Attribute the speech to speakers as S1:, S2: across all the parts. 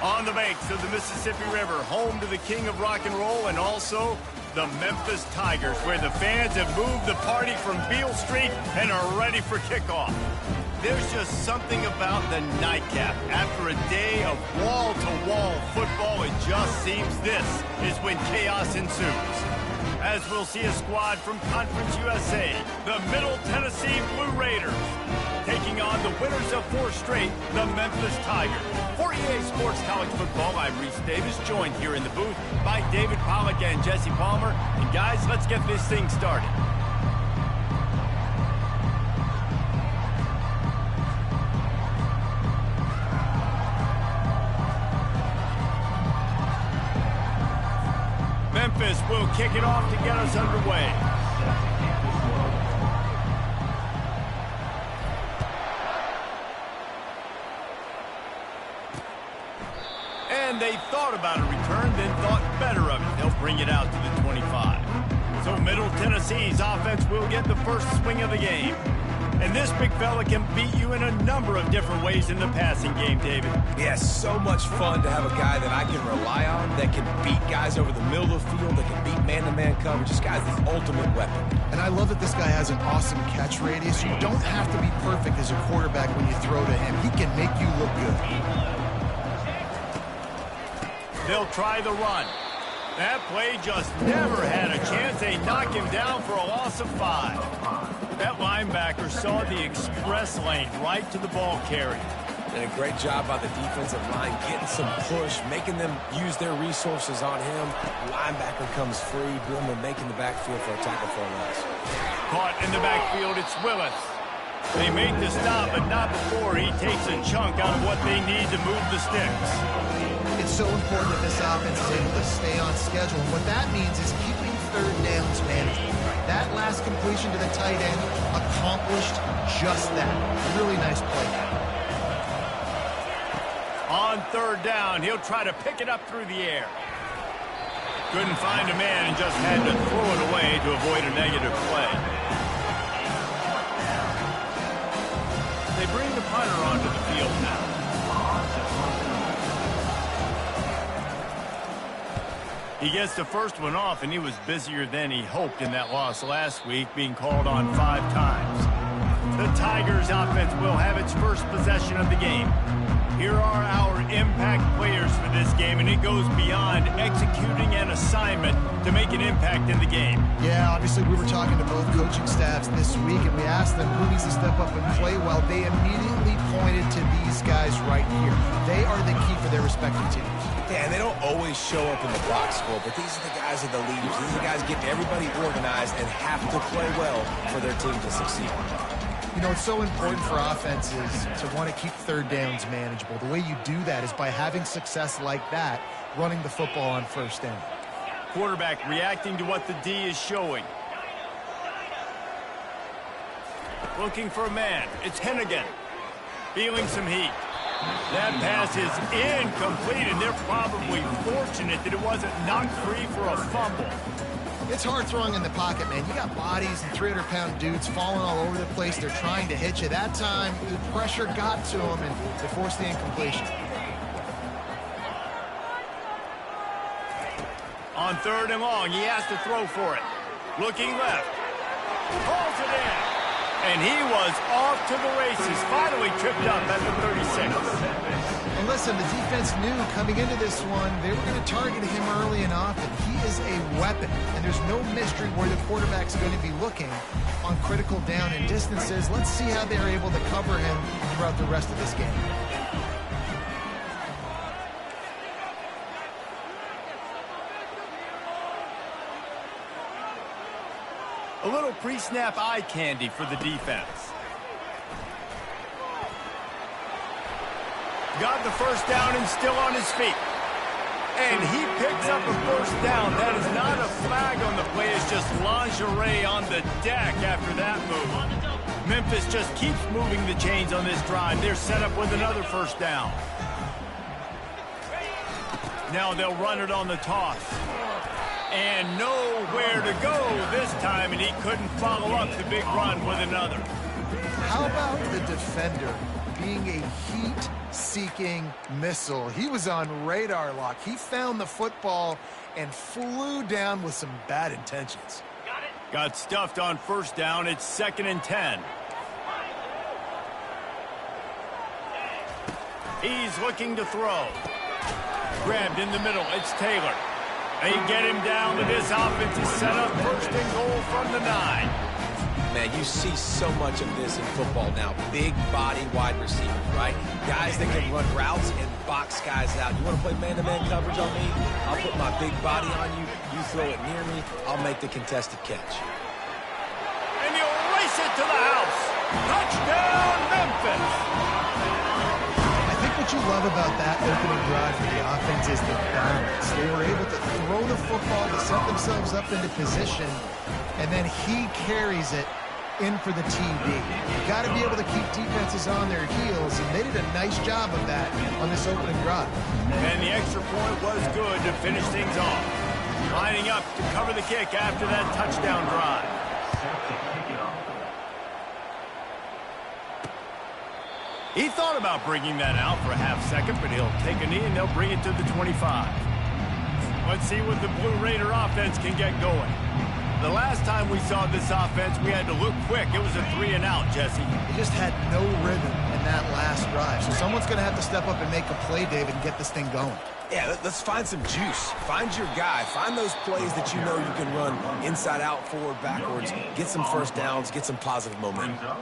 S1: On the banks of the Mississippi River, home to the king of rock and roll and also the Memphis Tigers, where the fans have moved the party from Beale Street and are ready for kickoff. There's just something about the nightcap. After a day of wall-to-wall football, it just seems this is when chaos ensues. As we'll see a squad from Conference USA, the Middle Tennessee Blue Raiders, taking on the winners of 4 straight, the Memphis Tigers. For EA Sports College Football, I'm Reese Davis, joined here in the booth by David Pollack and Jesse Palmer. And guys, let's get this thing started. Memphis will kick it off to get us underway. And they thought about a return, then thought better of it. They'll bring it out to the 25. So Middle Tennessee's offense will get the first swing of the game. And this big fella can beat you in a number of different ways in the passing game, David.
S2: Yeah, so much fun to have a guy that I can rely on, that can beat guys over the middle of the field, that can beat man-to-man coverage. This guy's the ultimate weapon.
S3: And I love that this guy has an awesome catch radius. You don't have to be perfect as a quarterback when you throw to him. He can make you look good.
S1: They'll try the run. That play just never had a chance. They knock him down for a loss of 5. That linebacker saw the express lane right to the ball carrier.
S2: And a great job by the defensive line, getting some push, making them use their resources on him. Linebacker comes free, boom, and making the backfield for a tackle for a loss.
S1: Caught in the backfield, it's Willis. They make the stop, but not before he takes a chunk out of what they need to move the sticks.
S3: It's so important that this offense is able to stay on schedule. And what that means is keeping third downs manageable. That last completion to the tight end accomplished just that. Really nice play.
S1: On third down, he'll try to pick it up through the air. Couldn't find a man and just had to throw it away to avoid a negative play. They bring the punter onto the field now. He gets the first one off, and he was busier than he hoped in that loss last week, being called on 5 times. The Tigers offense will have its first possession of the game. Here are our impact players for this game, and it goes beyond executing an assignment to make an impact in the game.
S3: Yeah, obviously we were talking to both coaching staffs this week, and we asked them who needs to step up and play well. They immediately pointed to these guys right here. They are the key for their respective teams.
S2: Yeah, and they don't always show up in the box score, but these are the guys that are the leaders. These are the guys getting everybody organized and have to play well for their team to succeed.
S3: You know, it's so important for offenses to want to keep third downs manageable. The way you do that is by having success like that, running the football on first down.
S1: Quarterback reacting to what the D is showing. Looking for a man. It's Hennigan. Feeling some heat. That pass is incomplete, and they're probably fortunate that it wasn't knocked free for a fumble.
S3: It's hard throwing in the pocket, man. You got bodies and 300-pound dudes falling all over the place. They're trying to hit you. That time, the pressure got to them, and they forced the incompletion.
S1: On third and long, he has to throw for it. Looking left. Calls it in. And he was off to the races. Finally tripped up at the 36.
S3: And listen, the defense knew coming into this one, they were going to target him early and often. He is a weapon, and there's no mystery where the quarterback's going to be looking on critical down and distances. Let's see how they're able to cover him throughout the rest of this game.
S1: A little pre-snap eye candy for the defense. Got the first down and still on his feet. And he picks up a first down. That is not a flag on the play. It's just lingerie on the deck after that move. Memphis just keeps moving the chains on this drive. They're set up with another first down. Now they'll run it on the toss. And nowhere to go this time, and he couldn't follow up the big run with another.
S3: How about the defender being a heat-seeking missile. He was on radar lock. He found the football and flew down with some bad intentions.
S1: Got stuffed on first down. It's 2nd and 10. He's looking to throw. Grabbed in the middle. It's Taylor. They get him down to this offense is set up 1st and goal from the 9.
S2: Man, you see so much of this in football now. Big body wide receivers, right? Guys that can run routes and box guys out. You want to play man-to-man coverage on me? I'll put my big body on you. You throw it near me, I'll make the contested catch.
S1: And you'll race it to the house. Touchdown, Memphis.
S3: I think what you love about that opening drive for the offense is the balance. They were able to throw the football to set themselves up into position, and then he carries it in for the TD. You got to be able to keep defenses on their heels, and they did a nice job of that on this opening drive.
S1: And the extra point was good to finish things off. Lining up to cover the kick after that touchdown drive. He thought about bringing that out for a half second, but he'll take a knee and they'll bring it to the 25. Let's see what the Blue Raider offense can get going. The last time we saw this offense, we had to look quick. It was a 3 and out, Jesse.
S3: They just had no rhythm in that last drive. So someone's going to have to step up and make a play, David, and get this thing going.
S2: Yeah, let's find some juice. Find your guy. Find those plays that you know you can run inside out, forward, backwards. Get some first downs. Get some positive momentum.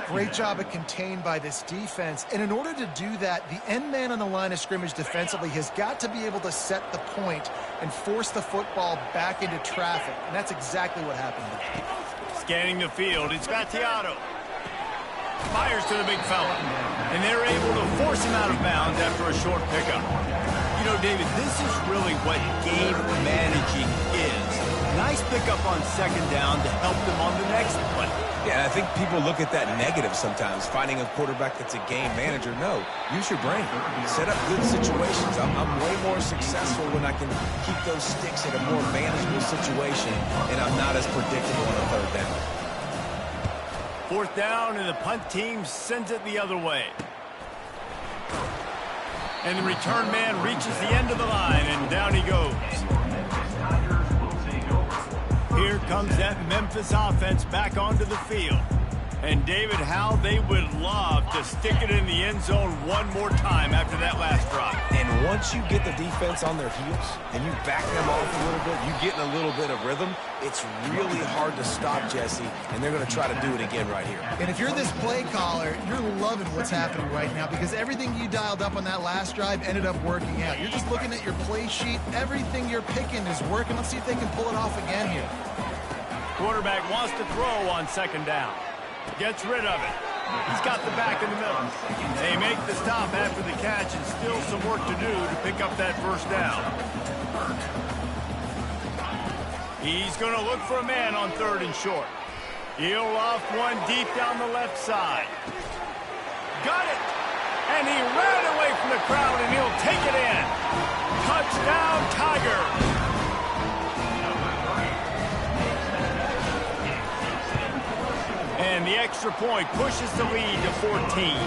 S3: Great job of contained by this defense. And in order to do that, the end man on the line of scrimmage defensively has got to be able to set the point and force the football back into traffic. And that's exactly what happened here.
S1: Scanning the field, it's Battiato. Fires to the big fella. And they're able to force him out of bounds after a short pickup. You know, David, this is really what game managing is. Nice pickup on 2nd down to help them on the next play.
S2: Yeah, I think people look at that negative sometimes, finding a quarterback that's a game manager. No, use your brain. Set up good situations. I'm way more successful when I can keep those sticks in a more manageable situation, and I'm not as predictable on a 3rd down.
S1: 4th down, and the punt team sends it the other way. And the return man reaches the end of the line, and down he goes. Here comes that Memphis offense back onto the field. And, David, how they would love to stick it in the end zone one more time after that last drive.
S2: And once you get the defense on their heels and you back them off a little bit, you get in a little bit of rhythm, it's really hard to stop, Jesse, and they're going to try to do it again right here.
S3: And if you're this play caller, you're loving what's happening right now because everything you dialed up on that last drive ended up working out. You're just looking at your play sheet. Everything you're picking is working. Let's see if they can pull it off again here.
S1: Quarterback wants to throw on 2nd down. Gets rid of it. He's got the back in the middle. They make the stop after the catch and still some work to do to pick up that 1st down. He's going to look for a man on 3rd and short. He'll off one deep down the left side. Got it! And he ran away from the crowd and he'll take it in. Touchdown, Tigers! And the extra point pushes the lead to 14.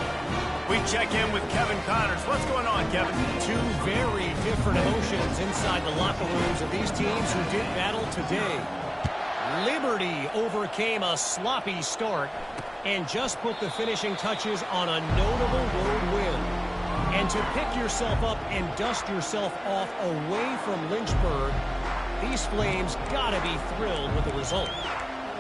S1: We check in with Kevin Connors. What's going on, Kevin?
S4: Two very different emotions inside the locker rooms of these teams who did battle today. Liberty overcame a sloppy start and just put the finishing touches on a notable road win. And to pick yourself up and dust yourself off away from Lynchburg, these Flames gotta be thrilled with the result.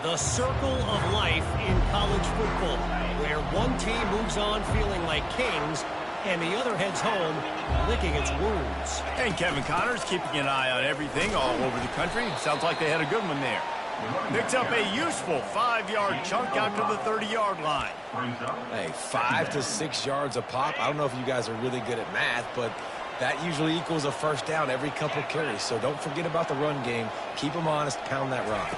S4: The circle of life in college football, where one team moves on feeling like kings and the other heads home licking its wounds.
S1: And Kevin Connors keeping an eye on everything all over the country. Sounds like they had a good one there. Picks up a useful 5-yard chunk out to the 30-yard line.
S2: Hey, 5 to 6 yards a pop. I don't know if you guys are really good at math, but that usually equals a 1st down every couple carries. So don't forget about the run game. Keep them honest, pound that rock.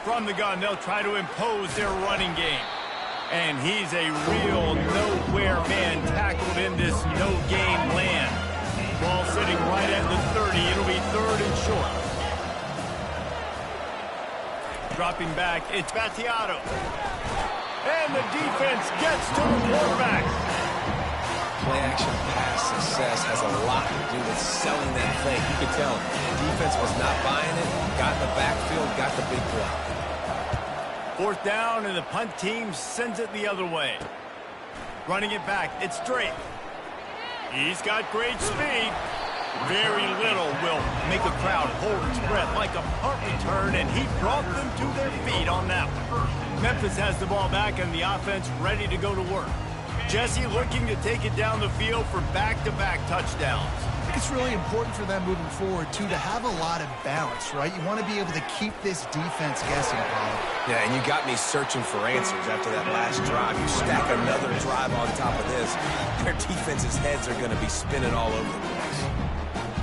S1: From the gun, they'll try to impose their running game. And he's a real nowhere man tackled in this no-game land. Ball sitting right at the 30. It'll be 3rd and short. Dropping back, it's Battiato. And the defense gets to the quarterback.
S2: Play-action pass success has a lot to do with selling that fake. You could tell defense was not buying it, got in the backfield, got the big play.
S1: Fourth down, and the punt team sends it the other way. Running it back, it's straight. He's got great speed. Very little will make a crowd hold its breath like a punt return, and he brought them to their feet on that one. Memphis has the ball back, and the offense ready to go to work. Jesse looking to take it down the field for back-to-back touchdowns.
S3: I think it's really important for them moving forward, too, to have a lot of balance, right? You want to be able to keep this defense guessing, Paul.
S2: Yeah, and you got me searching for answers after that last drive. You stack another drive on top of this, their defense's heads are going to be spinning all over the place.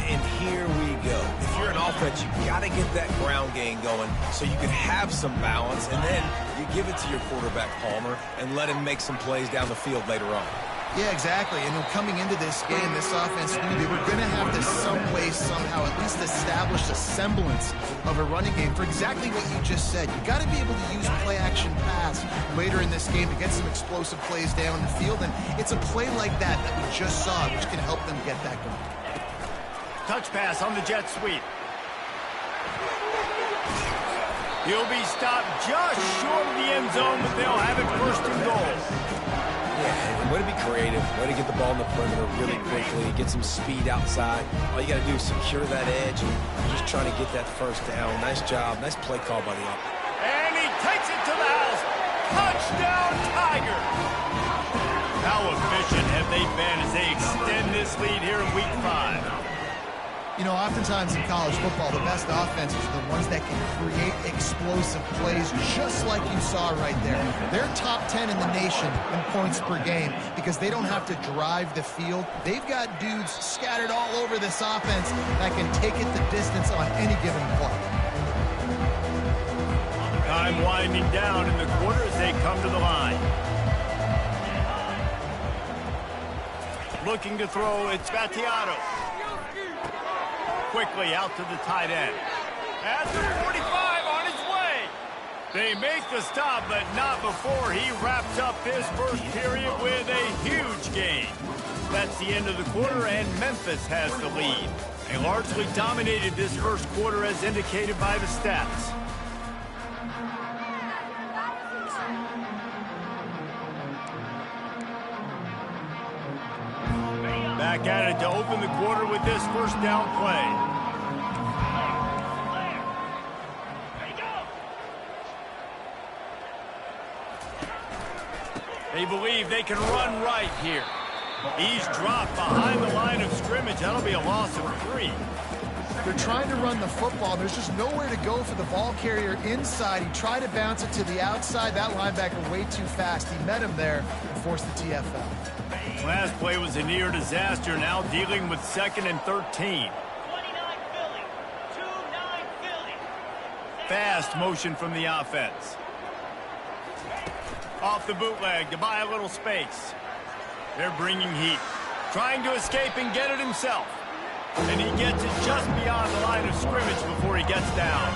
S2: And here we go. If you're an offense, you got to get that ground game going so you can have some balance, and then you give it to your quarterback, Palmer, and let him make some plays down the field later on.
S3: Yeah, exactly. And coming into this game, this offense knew they were going to have to some way, somehow, at least establish a semblance of a running game for exactly what you just said. You got to be able to use play-action pass later in this game to get some explosive plays down the field, and it's a play like that we just saw, which can help them get that going.
S1: Touch pass on the jet sweep. He'll be stopped just short of the end zone, but they'll have it first and goal.
S2: Yeah, and way to be creative, way to get the ball in the perimeter really quickly, get some speed outside. All you got to do is secure that edge and just trying to get that first down. Nice job, nice play call by the offense.
S1: And he takes it to the house. Touchdown, Tiger! How efficient have they been as they extend this lead here in Week 5?
S3: You know, oftentimes in college football, the best offenses are the ones that can create explosive plays, just like you saw right there. They're top 10 in the nation in points per game because they don't have to drive the field. They've got dudes scattered all over this offense that can take it the distance on any given play.
S1: Time winding down in the quarter as they come to the line. Looking to throw, it's Battiato. Quickly out to the tight end. At the 45 on his way. They make the stop, but not before he wraps up this first period with a huge gain. That's the end of the quarter, and Memphis has the lead. They largely dominated this first quarter as indicated by the stats. Back at it to open the quarter with this first down play. They believe they can run right here. He's dropped behind the line of scrimmage. That'll be a loss of 3.
S3: They're trying to run the football. There's just nowhere to go for the ball carrier inside. He tried to bounce it to the outside. That linebacker way too fast. He met him there and forced the TFL.
S1: Last play was a near disaster, now dealing with 2nd and 13. Fast motion from the offense. Off the bootleg to buy a little space. They're bringing heat. Trying to escape and get it himself. And he gets it just beyond the line of scrimmage before he gets down.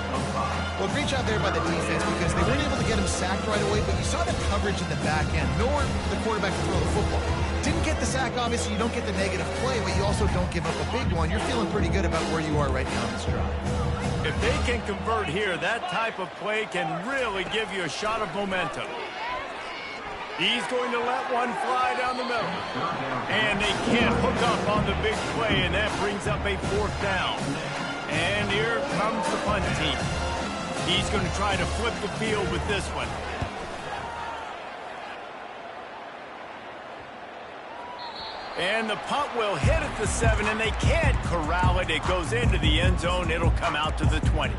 S3: Well, great job there by the defense because they weren't able to get him sacked right away, but you saw the coverage in the back end. Nor the quarterback to throw the football. Didn't get the sack, obviously. You don't get the negative play, but you also don't give up a big one. You're feeling pretty good about where you are right now in this drive.
S1: If they can convert here, that type of play can really give you a shot of momentum. He's going to let one fly down the middle. And they can't hook up on the big play, and that brings up a 4th down. And here comes the punt team. He's going to try to flip the field with this one. And the punt will hit at the 7, and they can't corral it. It goes into the end zone. It'll come out to the 20.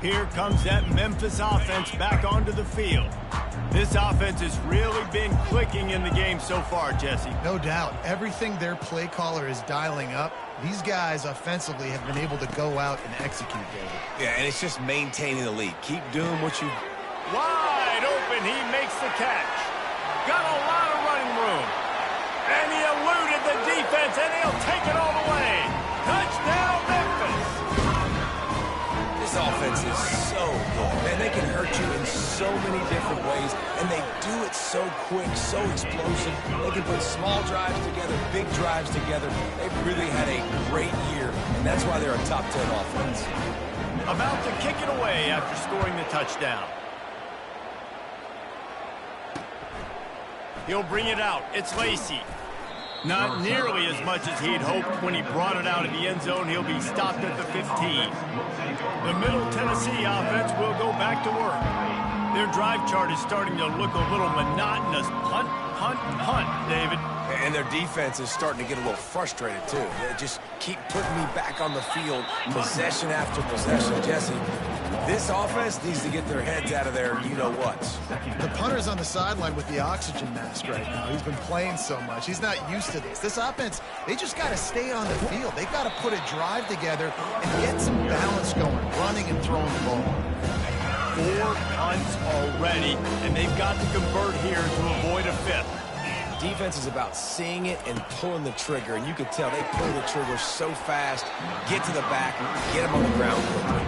S1: Here comes that Memphis offense back onto the field. This offense has really been clicking in the game so far, Jesse.
S3: No doubt. Everything their play caller is dialing up, these guys offensively have been able to go out and execute, David.
S2: Yeah, and it's just maintaining the lead. Keep doing what you...
S1: Wide open, he makes the catch. Got a lot of running room. And he eluded the defense, and he'll take it all the way. Touchdown, Memphis.
S2: This offense is so good. Man, they can hurt you in so many different ways, and they do it so quick, so explosive. They can put small drives together, big drives together. They've really had a great year, and that's why they're a top 10 offense.
S1: About to kick it away after scoring the touchdown. He'll bring it out. It's Lacy. Not nearly as much as he'd hoped when he brought it out of the end zone. He'll be stopped at the 15. The Middle Tennessee offense will go back to work. Their drive chart is starting to look a little monotonous. Punt, punt, punt, David.
S2: And their defense is starting to get a little frustrated, too. They just keep putting me back on the field, possession after possession. Jesse, this offense needs to get their heads out of there, you-know-whats.
S3: The punter's on the sideline with the oxygen mask right now. He's been playing so much. He's not used to this. This offense, they just got to stay on the field. They've got to put a drive together and get some balance going, running and throwing the ball.
S1: 4 punts already, and they've got to convert here to avoid a 5th.
S2: Defense is about seeing it and pulling the trigger, and you can tell they pull the trigger so fast, get to the back, get them on the ground quickly.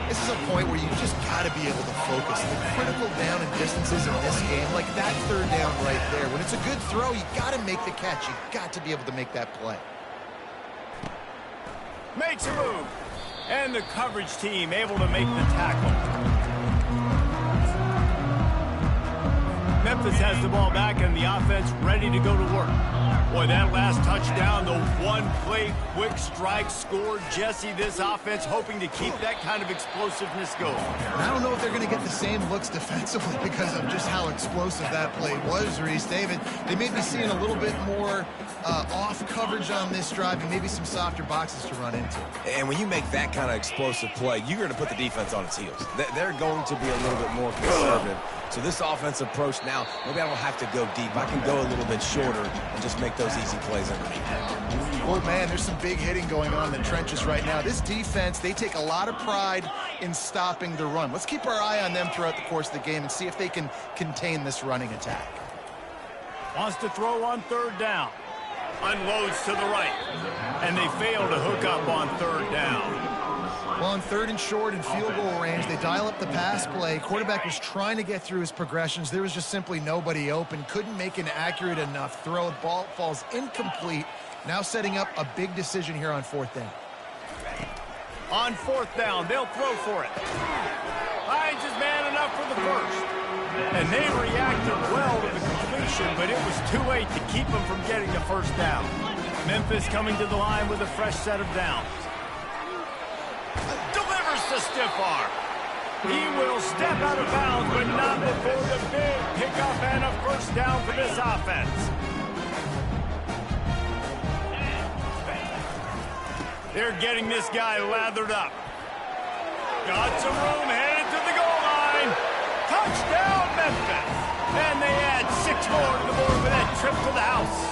S3: This is a point where you just got to be able to focus. The critical down and distances in this game, like that 3rd down right there. When it's a good throw, you got to make the catch. You got to be able to make that play.
S1: Makes a move. And the coverage team able to make the tackle. Memphis has the ball back and the offense ready to go to work. Boy, that last touchdown, the one-play quick strike score. Jesse, this offense hoping to keep that kind of explosiveness going.
S3: And I don't know if they're going to get the same looks defensively because of just how explosive that play was, Reese. David, they may be seeing a little bit more off coverage on this drive and maybe some softer boxes to run into.
S2: And when you make that kind of explosive play, you're going to put the defense on its heels. They're going to be a little bit more conservative. So this offensive approach now, maybe I don't have to go deep. I can go a little bit shorter and just make those easy plays underneath.
S3: Oh, man, there's some big hitting going on in the trenches right now. This defense, they take a lot of pride in stopping the run. Let's keep our eye on them throughout the course of the game and see if they can contain this running attack.
S1: Wants to throw on 3rd down. Unloads to the right. And they fail to hook up on 3rd down.
S3: Well, on 3rd and short and field goal range, they dial up the pass play. Quarterback was trying to get through his progressions. There was just simply nobody open. Couldn't make an accurate enough throw. The ball falls incomplete. Now setting up a big decision here on 4th down.
S1: On 4th down, they'll throw for it. Finds his man enough for the first. And they reacted well to the completion, but it was too late to keep them from getting the 1st down. Memphis coming to the line with a fresh set of downs. Delivers the stiff arm. He will step out of bounds, but not before the big pickup and a 1st down for this offense. They're getting this guy lathered up. Got some room, headed to the goal line. Touchdown, Memphis. And they add 6 more to the board with that trip to the house.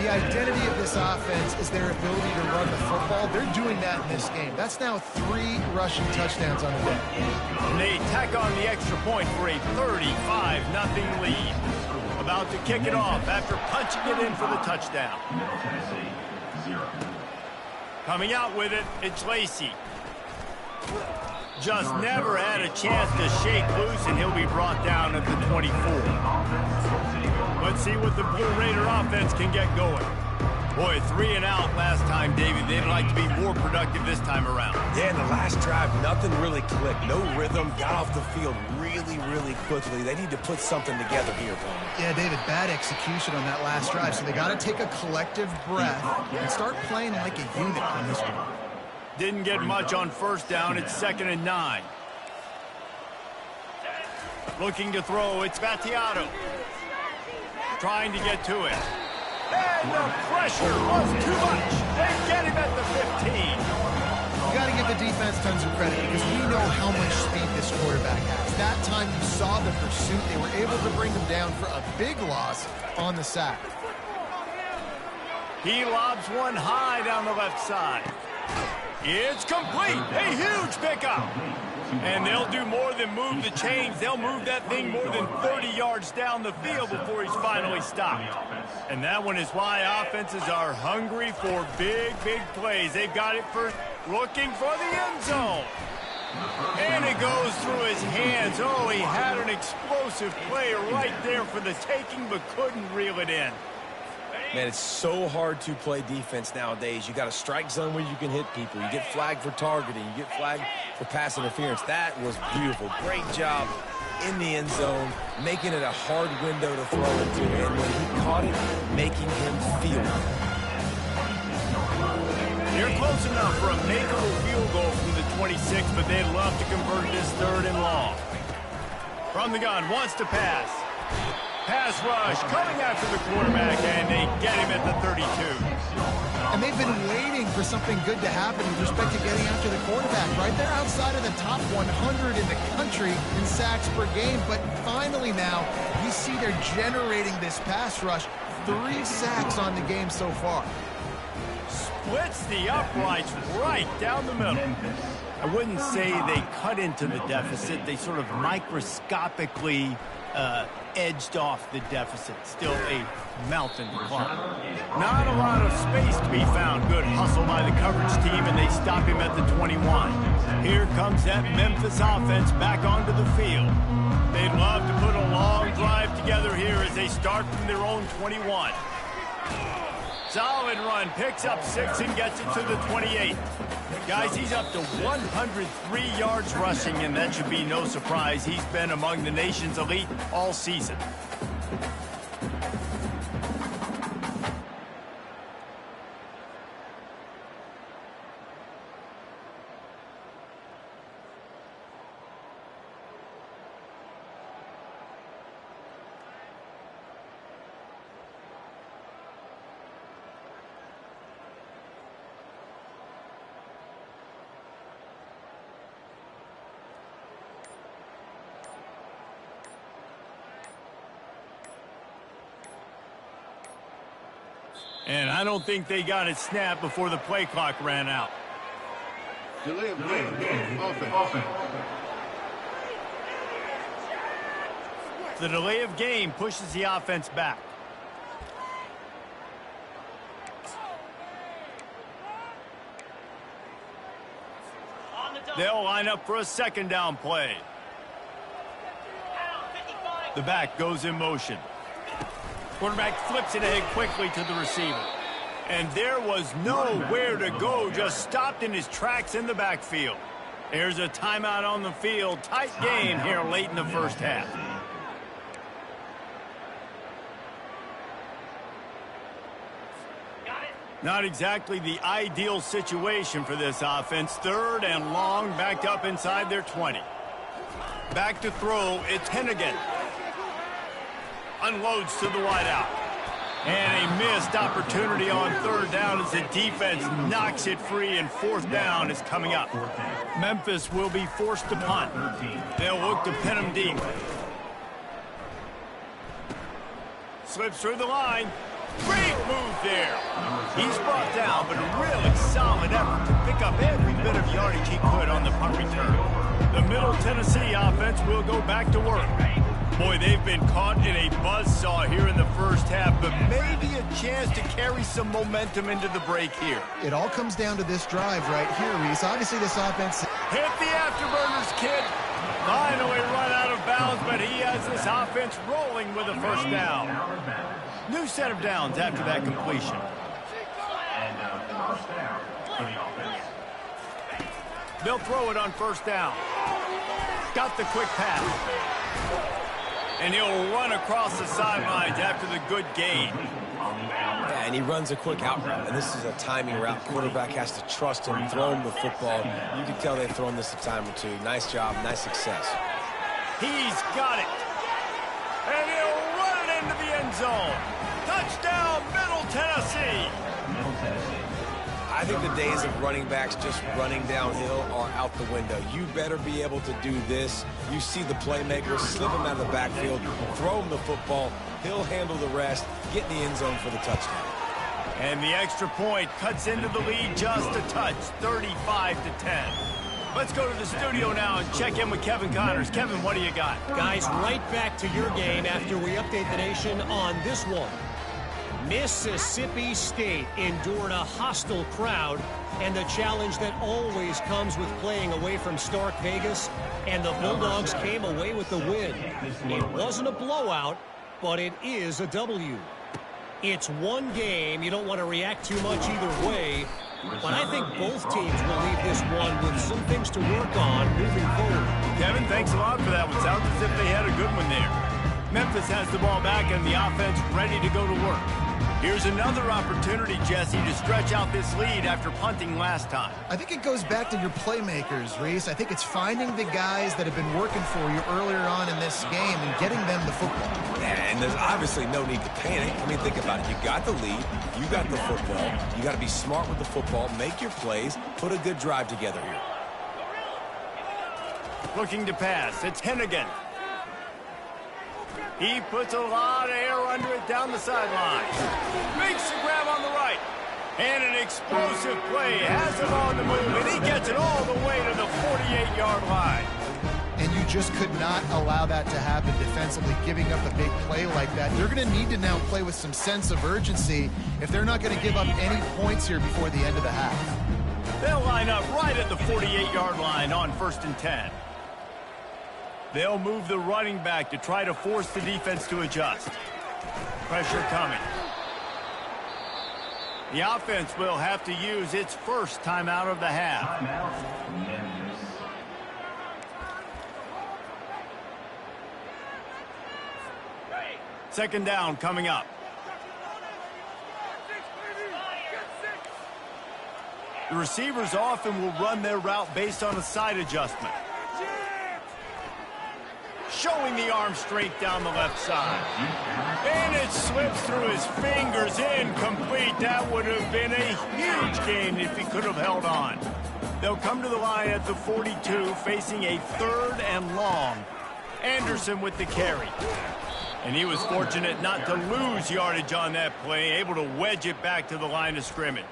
S3: The identity of this offense is their ability to run the football. They're doing that in this game. That's now 3 rushing touchdowns on the day.
S1: And they tack on the extra point for a 35-0 lead. About to kick it off after punching it in for the touchdown. Coming out with it, it's Lacy. Just never had a chance to shake loose, and he'll be brought down at the 24. Let's see what the Blue Raider offense can get going. Boy, 3 and out last time, David. They'd like to be more productive this time around.
S2: Yeah, in the last drive, nothing really clicked. No rhythm, got off the field really, really quickly. They need to put something together here, Tony.
S3: Yeah, David, bad execution on that last drive, so they got to take a collective breath and start playing like a unit on this one.
S1: Didn't get much on 1st down. It's 2nd and 9. Looking to throw, it's Battiato. Trying to get to it. And the pressure was too much. They get him at the 15.
S3: You got to give the defense tons of credit because we know how much speed this quarterback has. That time you saw the pursuit. They were able to bring him down for a big loss on the sack.
S1: He lobs one high down the left side. It's complete. A huge pickup. And they'll do more than move the chains. They'll move that thing more than 30 yards down the field before he's finally stopped. And that one is why offenses are hungry for big, big plays. They've got it first, looking for the end zone. And a goes through his hands. Oh, he had an explosive play right there for the taking, but couldn't reel it in.
S2: Man, it's so hard to play defense nowadays. You got a strike zone where you can hit people. You get flagged for targeting. You get flagged for pass interference. That was beautiful. Great job in the end zone, making it a hard window to throw into. And when he caught it, making him feel it.
S1: You're close enough for a makeable field goal from the 26, but they'd love to convert this 3rd and long. From the gun, wants to pass. Pass rush, coming after the quarterback, and they get him at the 32.
S3: And they've been waiting for something good to happen with respect to getting after the quarterback, right? They're outside of the top 100 in the country in sacks per game, but finally now, we see they're generating this pass rush. 3 sacks on the game so far.
S1: Splits the uprights right down the middle. I wouldn't say they cut into the deficit. They sort of microscopically edged off the deficit. Still a mountain to climb. Not a lot of space to be found. Good hustle by the coverage team, and they stop him at the 21. Here comes that Memphis offense back onto the field. They'd love to put a long drive together here as they start from their own 21. Solid run, picks up 6 and gets it to the 28. Guys, he's up to 103 yards rushing, and that should be no surprise. He's been among the nation's elite all season. And I don't think they got it snapped before the play clock ran out.
S5: Delay of game. Offense.
S1: The delay of game pushes the offense back. They'll line up for a 2nd down play. The back goes in motion. Quarterback flips it ahead quickly to the receiver. And there was nowhere to go, just stopped in his tracks in the backfield. There's a timeout on the field. Tight game here late in the first half. Not exactly the ideal situation for this offense. 3rd and long, backed up inside their 20. Back to throw, it's Hennigan. Unloads to the wideout. And a missed opportunity on 3rd down as the defense knocks it free, and 4th down is coming up. Memphis will be forced to punt. They'll look to pin him deep. Slips through the line. Great move there. He's brought down, but a really solid effort to pick up every bit of yardage he could on the punt return. The Middle Tennessee offense will go back to work. Boy, they've been caught in a buzzsaw here in the first half, but maybe a chance to carry some momentum into the break here.
S3: It all comes down to this drive right here, Reese. Obviously, this offense...
S1: Hit the afterburners, kid. Finally run out of bounds, but he has this offense rolling with a 1st down. New set of downs after that completion. They'll throw it on 1st down. Got the quick pass. And he'll run across the sidelines after the good gain.
S2: Yeah, and he runs a quick out route, and this is a timing route. Quarterback has to trust him, throw him the football. You can tell they've thrown this a time or two. Nice job, nice success.
S1: He's got it. And he'll run it into the end zone. Touchdown, Middle Tennessee.
S2: I think the days of running backs just running downhill are out the window. You better be able to do this. You see the playmaker, slip him out of the backfield, throw him the football. He'll handle the rest, get in the end zone for the touchdown.
S1: And the extra point cuts into the lead just a touch, 35-10. Let's go to the studio now and check in with Kevin Connors. Kevin, what do you got?
S4: Guys, right back to your game after we update the nation on this one. Mississippi State endured a hostile crowd and the challenge that always comes with playing away from Stark Vegas, and the Bulldogs came away with the win. It wasn't a blowout, but it is a W. It's one game. You don't want to react too much either way, but I think both teams will leave this one with some things to work on moving forward.
S1: Kevin, thanks a lot for that one. Sounds as if they had a good one there. Memphis has the ball back and the offense ready to go to work. Here's another opportunity, Jesse, to stretch out this lead after punting last time.
S3: I think it goes back to your playmakers, Reese. I think it's finding the guys that have been working for you earlier on in this game and getting them the football.
S2: And there's obviously no need to panic. I mean, think about it. You got the lead. You got the football. You got to be smart with the football. Make your plays. Put a good drive together here.
S1: Looking to pass. It's Hennigan. He puts a lot of air under it down the sideline. Makes the grab on the right. And an explosive play. Has him on the move, and he gets it all the way to the 48-yard line.
S3: And you just could not allow that to happen defensively, giving up a big play like that. They're going to need to now play with some sense of urgency if they're not going to give up any points here before the end of the half.
S1: They'll line up right at the 48-yard line on 1st and 10. They'll move the running back to try to force the defense to adjust. Pressure coming. The offense will have to use its first timeout of the half. Second down coming up. The receivers often will run their route based on a side adjustment. Showing the arm strength down the left side. And it slips through his fingers, incomplete. That would have been a huge gain if he could have held on. They'll come to the line at the 42, facing a 3rd and long. Anderson with the carry. And he was fortunate not to lose yardage on that play, able to wedge it back to the line of scrimmage.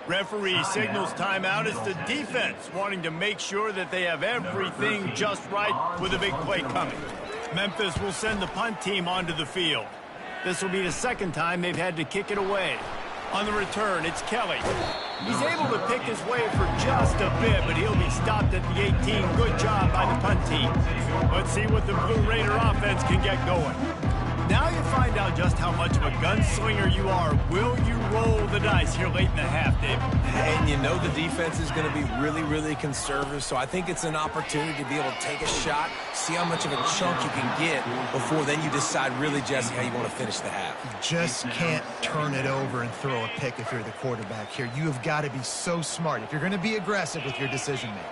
S1: Referee signals timeout. It's the defense wanting to make sure that they have everything just right with a big play coming. Memphis will send the punt team onto the field. This will be the second time they've had to kick it away. On the return, it's Kelly. He's able to pick his way for just a bit, but he'll be stopped at the 18. Good job by the punt team. Let's see what the Blue Raider offense can get going. Now you find out just how much of a gunslinger you are. Will you roll the dice here late in the half, David?
S2: And you know the defense is going to be really, really conservative, so I think it's an opportunity to be able to take a shot, see how much of a chunk you can get before then you decide really, Jesse, how you want to finish the half.
S3: You just can't turn it over and throw a pick if you're the quarterback here. You have got to be so smart if you're going to be aggressive with your decision-making.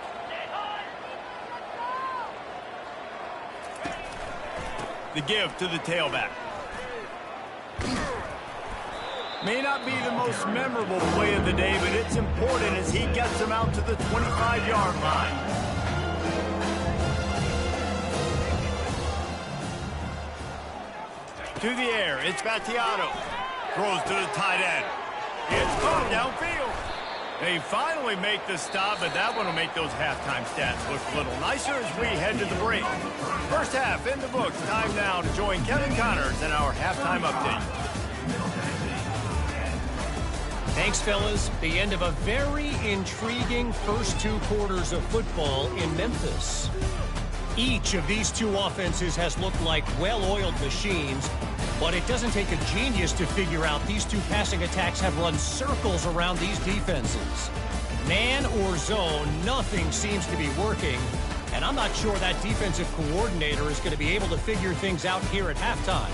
S1: The give to the tailback. May not be the most memorable play of the day, but it's important as he gets him out to the 25-yard line. To the air, it's Battiato. Throws to the tight end. It's caught downfield. They finally make the stop, but that one will make those halftime stats look a little nicer as we head to the break. First half in the books. Time now to join Kevin Connors in our halftime update.
S4: Thanks, fellas. The end of a very intriguing first 2 quarters of football in Memphis. Each of these two offenses has looked like well-oiled machines, but it doesn't take a genius to figure out these two passing attacks have run circles around these defenses. Man or zone, nothing seems to be working, and I'm not sure that defensive coordinator is going to be able to figure things out here at halftime.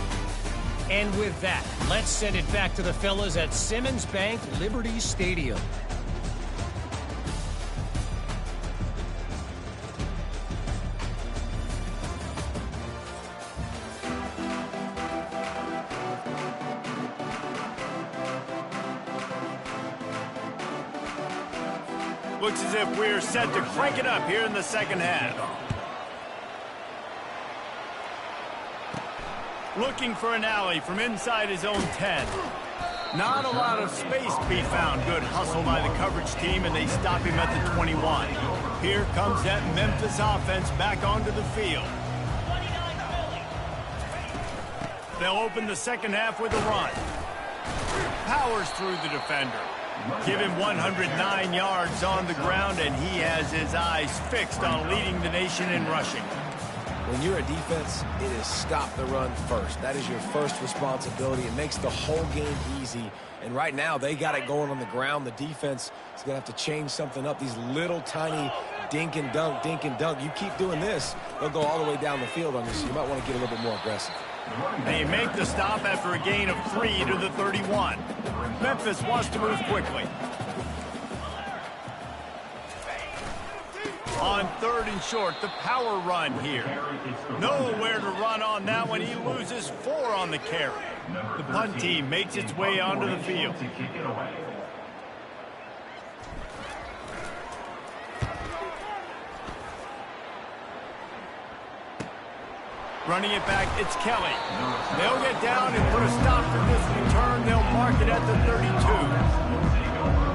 S4: And with that, let's send it back to the fellas at Simmons Bank Liberty Stadium.
S1: Looks as if we're set to crank it up here in the second half. Looking for an alley from inside his own 10. Not a lot of space to be found. Good hustle by the coverage team, and they stop him at the 21. Here comes that Memphis offense back onto the field. They'll open the second half with a run. Powers through the defender. Give him 109 yards on the ground, and he has his eyes fixed on leading the nation in rushing.
S2: When you're a defense, it is stop the run first. That is your first responsibility. It makes the whole game easy. And right now, they got it going on the ground. The defense is going to have to change something up. These little tiny dink and dunk, dink and dunk. You keep doing this, they'll go all the way down the field on you, so you might want to get a little bit more aggressive.
S1: They make the stop after a gain of 3 to the 31. Memphis wants to move quickly. On 3rd and short, the power run here. Nowhere to run on that one. He loses 4 on the carry. The punt team makes its way onto the field. Running it back, it's Kelly. They'll get down and put a stop to this return. They'll mark it at the 32.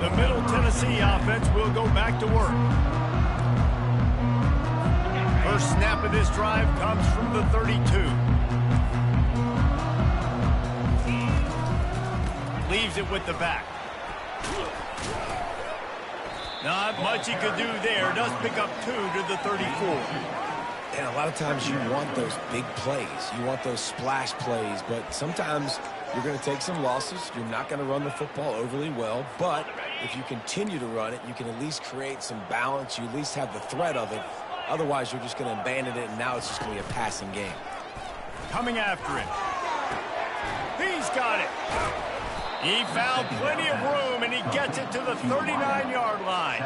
S1: The Middle Tennessee offense will go back to work. First snap of this drive comes from the 32. Leaves it with the back. Not much he could do there. Does pick up 2 to the 34.
S2: And a lot of times you want those big plays. You want those splash plays. But sometimes you're going to take some losses. You're not going to run the football overly well. But if you continue to run it, you can at least create some balance. You at least have the threat of it. Otherwise, you're just going to abandon it, and now it's just going to be a passing game.
S1: Coming after him. He's got it. He found plenty of room, and he gets it to the 39-yard line.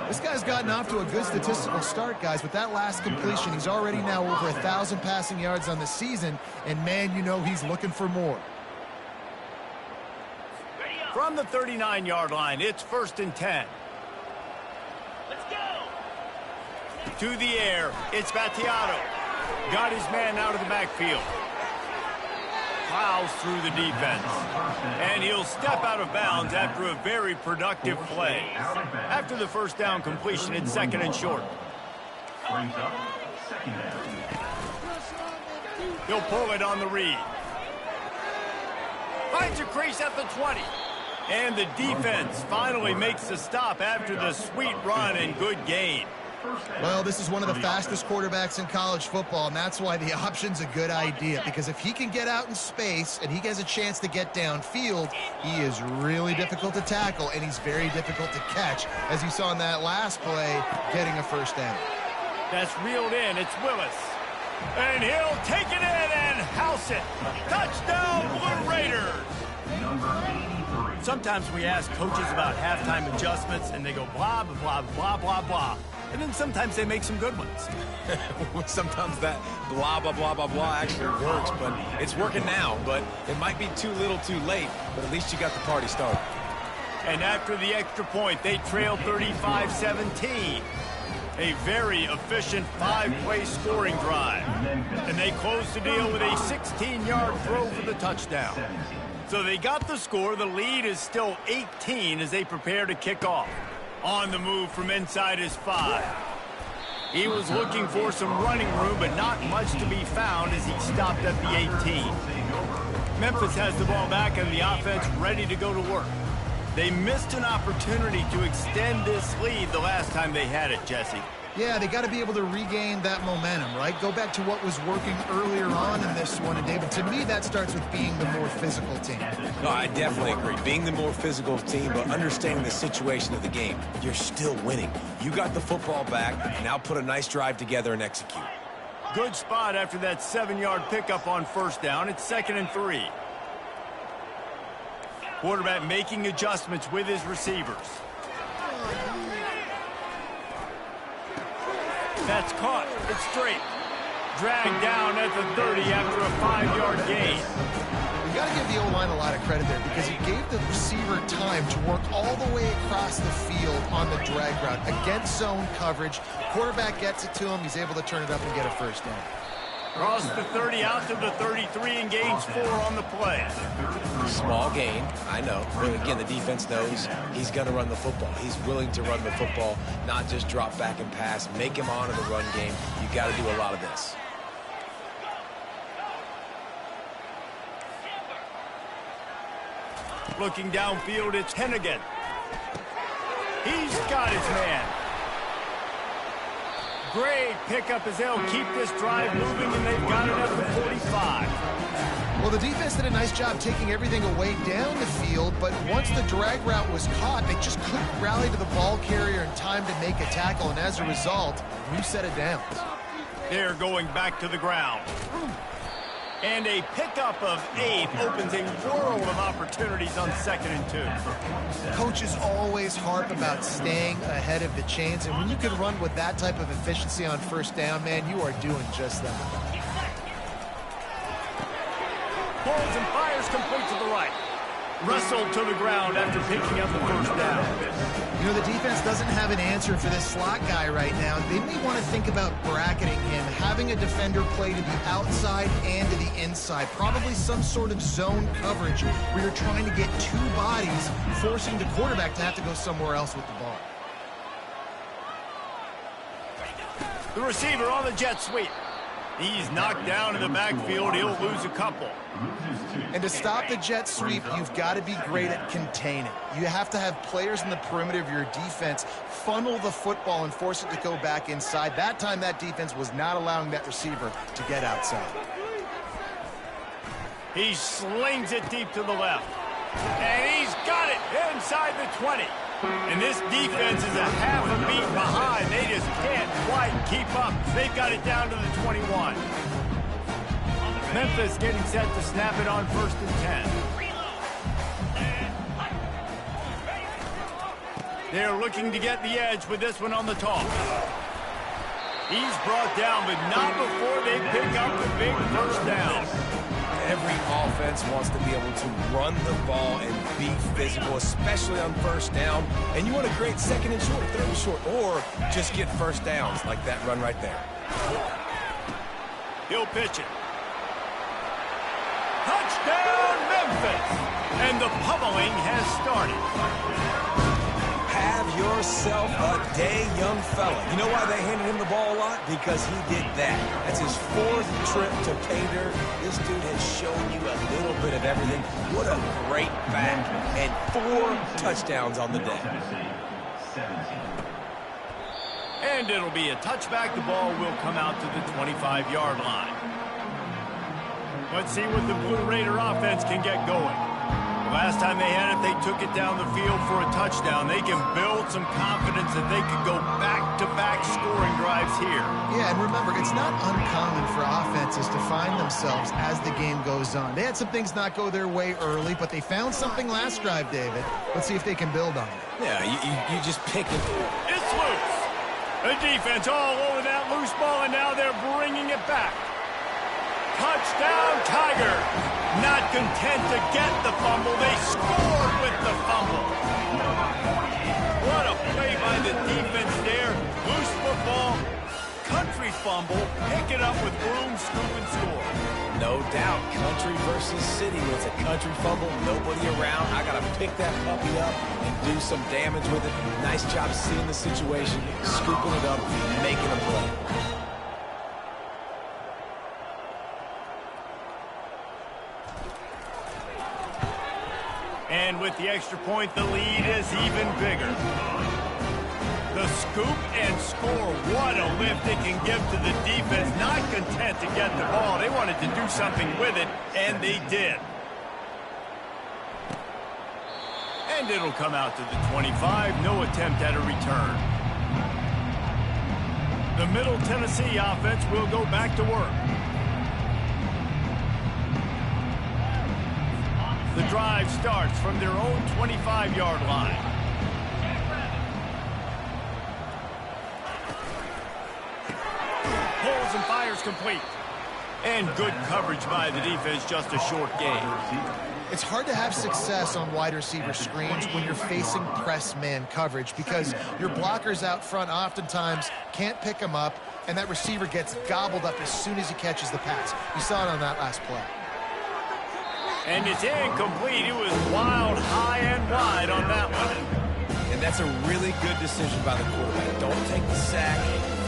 S3: This guy's gotten off to a good statistical start, guys. With that last completion, he's already now over 1,000 passing yards on the season, and, man, you know he's looking for more.
S1: From the 39-yard line, it's 1st and 10. To the air, it's Battiato. Got his man out of the backfield. Plows through the defense. And he'll step out of bounds after a very productive play. After the first down completion, it's 2nd and short. He'll pull it on the read. Finds a crease at the 20. And the defense finally makes the stop after the sweet run and good gain.
S3: Well, this is one of the fastest quarterbacks in college football, and that's why the option's a good idea, because if he can get out in space and he has a chance to get downfield, he is really difficult to tackle, and he's very difficult to catch, as you saw in that last play, getting a first down.
S1: That's reeled in. It's Willis. And he'll take it in and house it. Touchdown, Blue Raiders. Sometimes we ask coaches about halftime adjustments, and they go blah, blah, blah, blah, blah. And then sometimes they make some good ones.
S2: Sometimes that blah, blah, blah, blah, blah actually works, but it's working now. But it might be too little too late, but at least you got the party started.
S1: And after the extra point, they trail 35-17. A very efficient 5-play scoring drive. And they close the deal with a 16-yard throw for the touchdown. So they got the score. The lead is still 18 as they prepare to kick off. On the move from inside his 5. He was looking for some running room, but not much to be found as he stopped at the 18. Memphis has the ball back and the offense ready to go to work. They missed an opportunity to extend this lead the last time they had it, Jesse.
S3: Yeah, they got to be able to regain that momentum, right? Go back to what was working earlier on in this one. And, David, to me, that starts with being the more physical team.
S2: No, I definitely agree. Being the more physical team, but understanding the situation of the game. You're still winning. You got the football back. Now put a nice drive together and execute.
S1: Good spot after that 7-yard pickup on first down. It's 2nd and 3. Quarterback making adjustments with his receivers. That's caught. It's straight. Dragged down at the 30 after a 5-yard gain.
S3: You got to give the O-line a lot of credit there because he gave the receiver time to work all the way across the field on the drag route against zone coverage. Quarterback gets it to him. He's able to turn it up and get a first down.
S1: Cross the 30 out to the 33 and gains 4 on the play.
S2: Small gain, I know. But again, the defense knows he's going to run the football. He's willing to run the football, not just drop back and pass. Make him honor the run game. You got to do a lot of this.
S1: Looking downfield, it's Hennigan. He's got his man. Great pickup as they'll keep this drive moving, and they've got it up to 45.
S3: Well, the defense did a nice job taking everything away down the field, but once the drag route was caught, they just couldn't rally to the ball carrier in time to make a tackle, and as a result, new set of downs.
S1: They're going back to the ground. And a pickup of 8 opens a world of opportunities on 2nd and 2.
S3: Coaches always harp about staying ahead of the chains, and when you can run with that type of efficiency on 1st down, man, you are doing just that.
S1: Pulls and fires complete to the right. Russell to the ground after picking up the 1st down.
S3: You know, the defense doesn't have an answer for this slot guy right now. They may want to think about bracketing him, having a defender play to the outside and to the inside. Probably some sort of zone coverage where you're trying to get 2 bodies, forcing the quarterback to have to go somewhere else with the ball.
S1: The receiver on the jet sweep. He's knocked down in the backfield. He'll lose a couple.
S3: And to stop the jet sweep, you've got to be great at containing. You have to have players in the perimeter of your defense funnel the football and force it to go back inside. That time, that defense was not allowing that receiver to get outside.
S1: He slings it deep to the left. And he's got it inside the 20. And this defense is a half a beat behind. They just can't quite keep up. They've got it down to the 21. Memphis getting set to snap it on 1st and 10. They're looking to get the edge with this one on the toss. He's brought down, but not before they pick up the big 1st down.
S2: Every offense wants to be able to run the ball and be physical, especially on 1st down. And you want to create 2nd and short, 3rd and short, or just get 1st downs like that run right there.
S1: He'll pitch it. Touchdown, Memphis! And the pummeling has started.
S2: Have yourself a day, young fella. You know why they handed him the ball a lot? Because he did that. That's his 4th trip to pay dirt. This dude has shown you a little bit of everything. What a great back. And 4 touchdowns on the day.
S1: And it'll be a touchback. The ball will come out to the 25-yard line. Let's see what the Blue Raider offense can get going. Last time they had it, they took it down the field for a touchdown. They can build some confidence that they could go back-to-back scoring drives here.
S3: Yeah, and remember, it's not uncommon for offenses to find themselves as the game goes on. They had some things not go their way early, but they found something last drive, David. Let's see if they can build on it.
S2: Yeah, you just pick it.
S1: It's loose. The defense all over that loose ball, and now they're bringing it back. Touchdown, Tigers. Not content to get the fumble, they scored with the fumble. What a play by the defense there. Loose football, country fumble, pick it up with room, scoop, and score.
S2: No doubt, country versus city. When it's a country fumble, nobody around. I got to pick that puppy up and do some damage with it. Nice job seeing the situation, scooping it up, making a play.
S1: And with the extra point, the lead is even bigger. The scoop and score. What a lift it can give to the defense. Not content to get the ball. They wanted to do something with it, and they did. And it'll come out to the 25. No attempt at a return. The Middle Tennessee offense will go back to work. The drive starts from their own 25-yard line. Pulls and fires complete. And good coverage by the defense, just a short gain.
S3: It's hard to have success on wide receiver screens when you're facing press man coverage because your blockers out front oftentimes can't pick them up, and that receiver gets gobbled up as soon as he catches the pass. You saw it on that last play.
S1: And it's incomplete. It was wild, high and wide on that one.
S2: And that's a really good decision by the quarterback. Don't take the sack,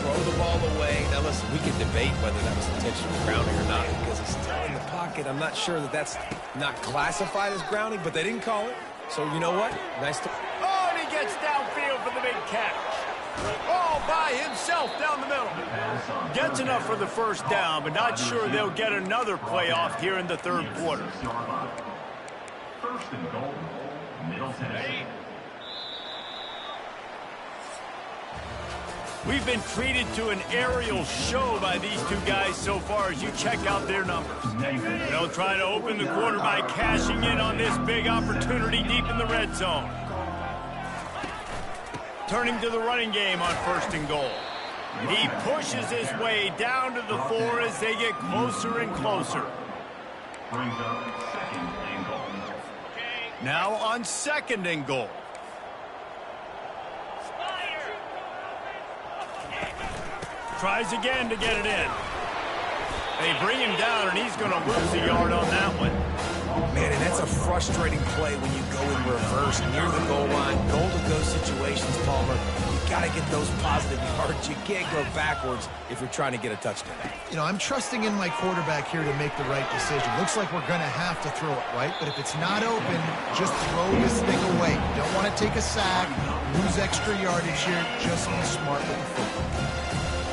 S2: throw the ball away. Now listen, we can debate whether that was intentional grounding or not because it's still in the pocket. pocket. I'm not sure that that's not classified as grounding, but they didn't call it. So you know what? Nice to...
S1: Oh, and he gets downfield for the big catch. All by himself down the middle. Gets enough for the first down, but not sure they'll get another playoff here in the third quarter.
S6: First and goal, Middle Tennessee.
S1: We've been treated to an aerial show by these two guys so far as you check out their numbers. They'll try to open the quarter by cashing in on this big opportunity deep in the red zone. Turning to the running game on first and goal. He pushes his way down to the 4 as they get closer and closer.
S6: Brings up second and goal.
S1: Now on second and goal. Tries again to get it in. They bring him down, and he's going to lose a yard on that one.
S2: Man, and that's a frustrating play when you go in reverse near the goal line. Goal-to-go situations, Palmer. You got to get those positive yards. You can't go backwards if you're trying to get a touchdown.
S3: You know, I'm trusting in my quarterback here to make the right decision. Looks like we're going to have to throw it, right? But if it's not open, just throw this thing away. You don't want to take a sack, lose extra yardage here. Just be smart with the football.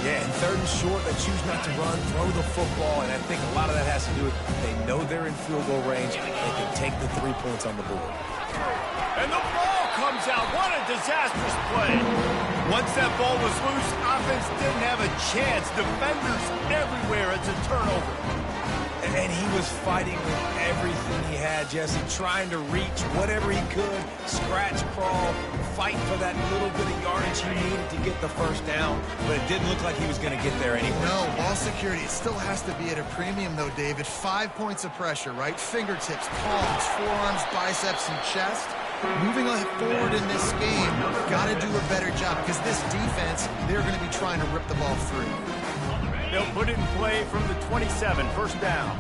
S2: Yeah, and third and short, they choose not to run, throw the football, and I think a lot of that has to do with they know they're in field goal range. They can take the 3 points on the board.
S1: And the ball comes out. What a disastrous play. Once that ball was loose, offense didn't have a chance. Defenders everywhere. It's a turnover.
S2: And he was fighting with everything he had, Jesse, trying to reach whatever he could, scratch, crawl, fight for that little bit of yardage he needed to get the first down, but it didn't look like he was going to get there anyway.
S3: No, ball security, it still has to be at a premium, though, David. 5 points of pressure, right? Fingertips, palms, forearms, biceps, and chest. Moving forward in this game, got to do a better job because this defense, they're going to be trying to rip the ball free.
S1: They'll put it in play from the 27, first down.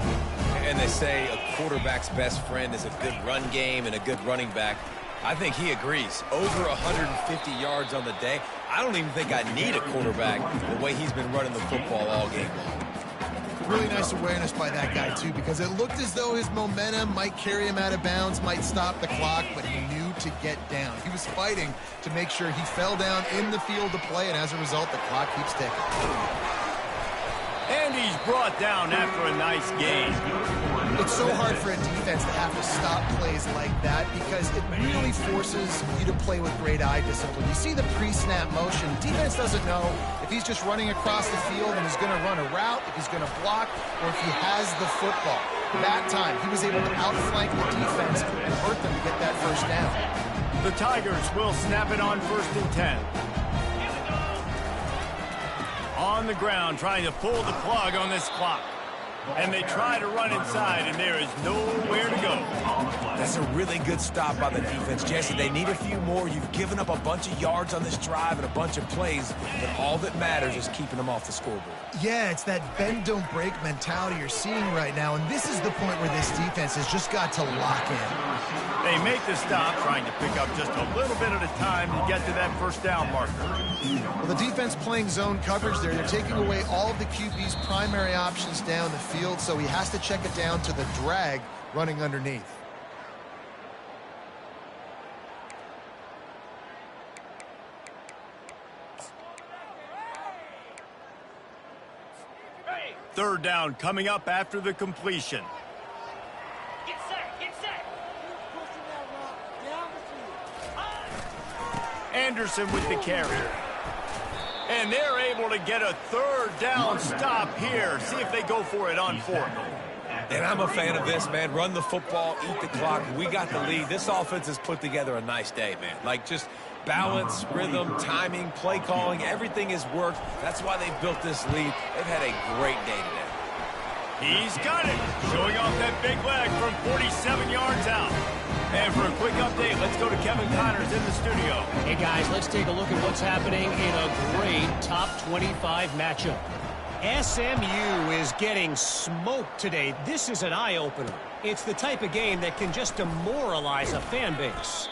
S2: And they say a quarterback's best friend is a good run game and a good running back. I think he agrees. Over 150 yards on the day. I don't even think I need a quarterback the way he's been running the football all game long.
S3: Really nice awareness by that guy, too, because it looked as though his momentum might carry him out of bounds, might stop the clock, but he knew to get down. He was fighting to make sure he fell down in the field to play, and as a result, the clock keeps ticking.
S1: And he's brought down after a nice gain.
S3: It's so hard for a defense to have to stop plays like that because it really forces you to play with great eye discipline. You see the pre-snap motion. Defense doesn't know if he's just running across the field and he's going to run a route, if he's going to block, or if he has the football. That time, he was able to outflank the defense and hurt them to get that first down.
S1: The Tigers will snap it on first and 10. On the ground, trying to pull the plug on this clock. And they try to run inside, and there is nowhere to go.
S2: That's a really good stop by the defense, Jesse. They need a few more. You've given up a bunch of yards on this drive and a bunch of plays, but all that matters is keeping them off the scoreboard.
S3: Yeah, it's that bend, don't break mentality you're seeing right now, and this is the point where this defense has just got to lock in.
S1: They make the stop, trying to pick up just a little bit at a time to get to that first down marker.
S3: Well, the defense playing zone coverage there. They're taking away all of the QB's primary options down the field, so he has to check it down to the drag running underneath.
S1: Third down coming up after the completion.
S7: Get set, get set.
S1: Anderson with the carry. And they're able to get a third down stop here. See if they go for it on fourth.
S2: And I'm a fan of this, man. Run the football, eat the clock. We got the lead. This offense has put together a nice day, man. Like just balance, rhythm, timing, play calling, everything has worked. That's why they built this lead. They've had a great day today.
S1: He's got it. Showing off that big leg from 47 yards out. And for a quick update, let's go to Kevin Connors in the studio.
S4: Hey, guys, let's take a look at what's happening in a great top 25 matchup. SMU is getting smoked today. This is an eye-opener. It's the type of game that can just demoralize a fan base.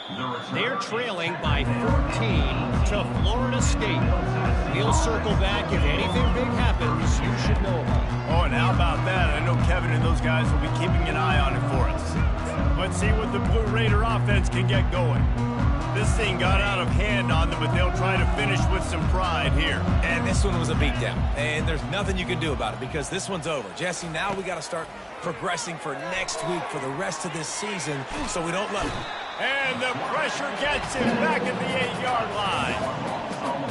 S4: They're trailing by 14 to Florida State. We'll circle back if anything big happens you should know about.
S1: Oh, and how about that? I know, Kevin, in those those guys will be keeping an eye on it for us. Let's see what the Blue Raider offense can get going. This thing got out of hand on them, but they'll try to finish with some pride here.
S2: And this one was a beatdown. And there's nothing you can do about it because this one's over. Jesse, now we got to start progressing for next week for the rest of this season so we don't let them.
S1: And the pressure gets him back at the 8-yard line.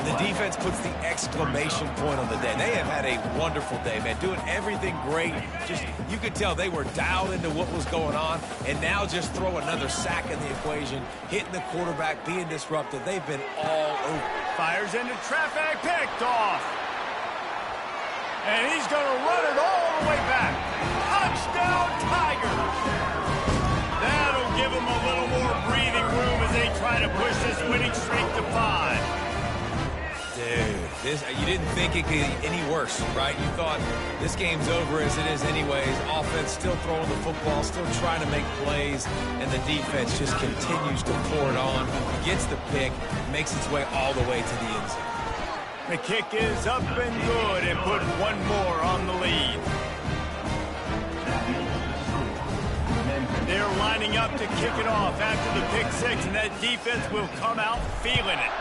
S2: The defense puts the exclamation point on the day. They have had a wonderful day, man, doing everything great. Just, you could tell they were dialed into what was going on, and now just throw another sack in the equation, hitting the quarterback, being disruptive. They've been all over.
S1: Fires into traffic, picked off. And he's going to run it all the way back. Touchdown, Tigers. That'll give them a little more breathing room as they try to push this winning streak to 5.
S2: Dude, you didn't think it could get any worse, right? You thought this game's over as it is anyways. Offense still throwing the football, still trying to make plays, and the defense just continues to pour it on, gets the pick, makes its way all the way to the end zone.
S1: The kick is up and good and put one more on the lead. They're lining up to kick it off after the pick six, and that defense will come out feeling it.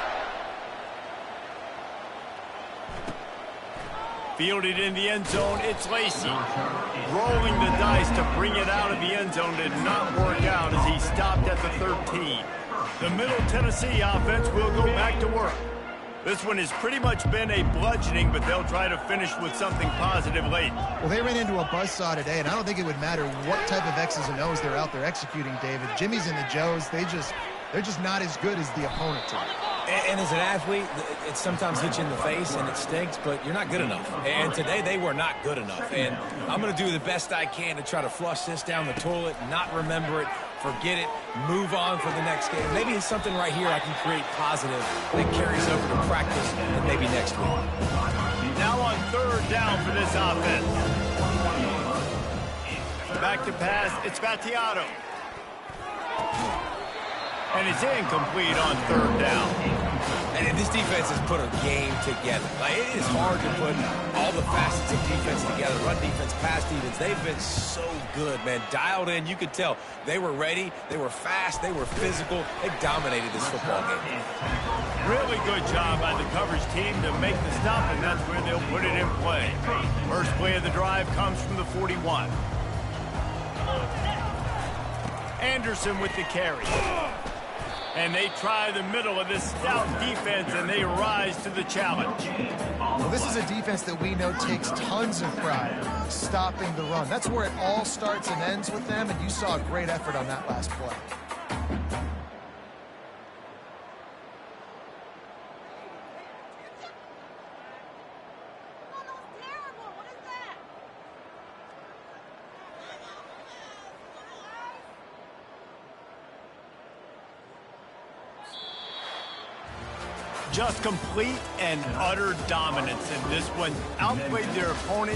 S1: Fielded in the end zone, it's Lacey. Rolling the dice to bring it out of the end zone did not work out as he stopped at the 13. The Middle Tennessee offense will go back to work. This one has pretty much been a bludgeoning, but they'll try to finish with something positive late.
S3: Well, they ran into a buzzsaw today, and I don't think it would matter what type of X's and O's they're out there executing, David. Jimmy's and the Joes, they're just not as good as the opponent today.
S2: And as an athlete, it sometimes hits you in the face and it stinks, but you're not good enough. And today they were not good enough. And I'm going to do the best I can to try to flush this down the toilet, not remember it, forget it, move on for the next game. Maybe it's something right here I can create positive that carries over to practice and maybe next week.
S1: Now on third down for this offense. Back to pass, it's Battiato. And it's incomplete on third down.
S2: And this defense has put a game together. Like, it is hard to put all the facets of defense together. Run defense, pass defense. They've been so good, man. Dialed in. You could tell they were ready. They were fast. They were physical. They dominated this football game.
S1: Really good job by the coverage team to make the stop, and that's where they'll put it in play. First play of the drive comes from the 41. Anderson with the carry. And they try the middle of this stout defense, and they rise to the challenge.
S3: Well, this is a defense that we know takes tons of pride stopping the run. That's where it all starts and ends with them, and you saw a great effort on that last play.
S1: Just complete and utter dominance in this one. Outplayed their opponent.